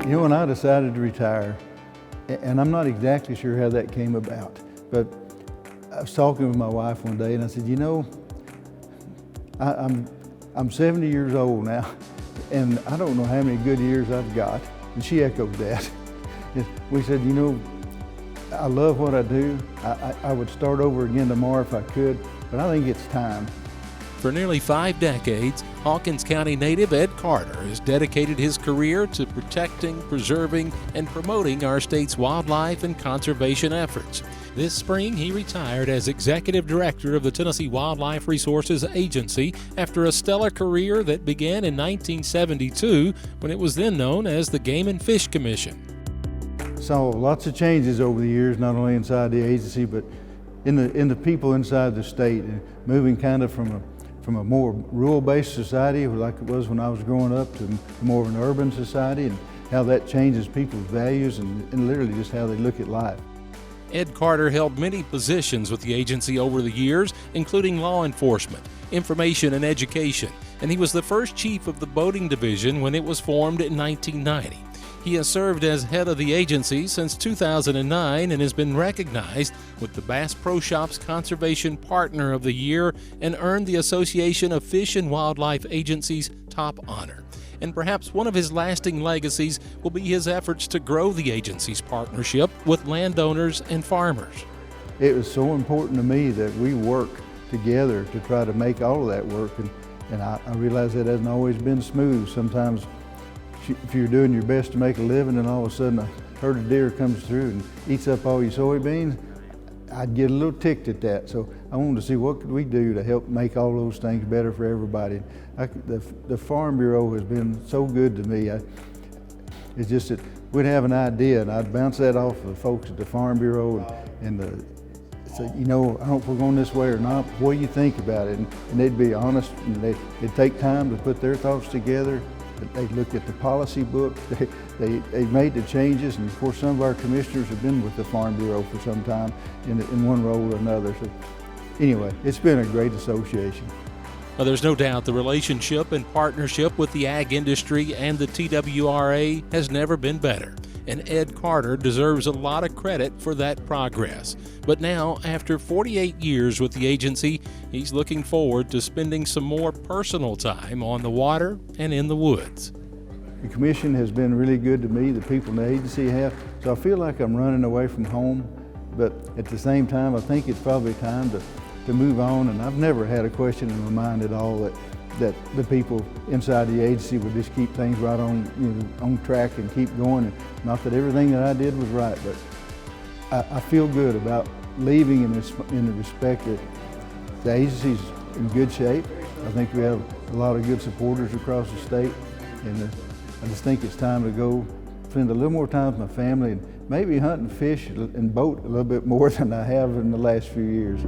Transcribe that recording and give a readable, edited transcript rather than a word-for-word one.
You know, when I decided to retire, and I'm not exactly sure how that came about, but I was talking with my wife one day and I said, you know, I'm 70 years old now, and I don't know how many good years I've got. And she echoed that. We said, you know, I love what I do. I would start over again tomorrow if I could, but I think it's time. For nearly 5 decades, Hawkins County native Ed Carter has dedicated his career to protecting, preserving, and promoting our state's wildlife and conservation efforts. This spring, he retired as Executive Director of the Tennessee Wildlife Resources Agency after a stellar career that began in 1972 when it was then known as the Game and Fish Commission. Saw lots of changes over the years, not only inside the agency, but in the people inside the state, and moving kind of from a more rural-based society like it was when I was growing up to more of an urban society, and how that changes people's values and literally just how they look at life. Ed Carter held many positions with the agency over the years, including law enforcement, information and education, and he was the first chief of the boating division when it was formed in 1990. He has served as head of the agency since 2009 and has been recognized with the Bass Pro Shops Conservation Partner of the Year and earned the Association of Fish and Wildlife Agencies top honor. And perhaps one of his lasting legacies will be his efforts to grow the agency's partnership with landowners and farmers. It was so important to me that we work together to try to make all of that work, and I realize it hasn't always been smooth. Sometimes if you're doing your best to make a living and all of a sudden a herd of deer comes through and eats up all your soybeans, I'd get a little ticked at that. So I wanted to see what could we do to help make all those things better for everybody. The Farm Bureau has been so good to me. It's just that we'd have an idea and I'd bounce that off of the folks at the Farm Bureau and say, you know, I don't know if we're going this way or not, what do you think about it? And they'd be honest, and they'd take time to put their thoughts together. They looked at the policy book, they made the changes, and of course some of our commissioners have been with the Farm Bureau for some time in one role or another. So anyway, it's been a great association. Well, there's no doubt the relationship and partnership with the ag industry and the TWRA has never been better, and Ed Carter deserves a lot of credit for that progress. But now, after 48 years with the agency, he's looking forward to spending some more personal time on the water and in the woods. The commission has been really good to me, the people in the agency have, so I feel like I'm running away from home, but at the same time I think it's probably time to move on, and I've never had a question in my mind at all that the people inside the agency would just keep things right on, you know, on track and keep going. And not that everything that I did was right, but I feel good about leaving in the respect that the agency's in good shape. I think we have a lot of good supporters across the state, and I just think it's time to go spend a little more time with my family and maybe hunt and fish and boat a little bit more than I have in the last few years.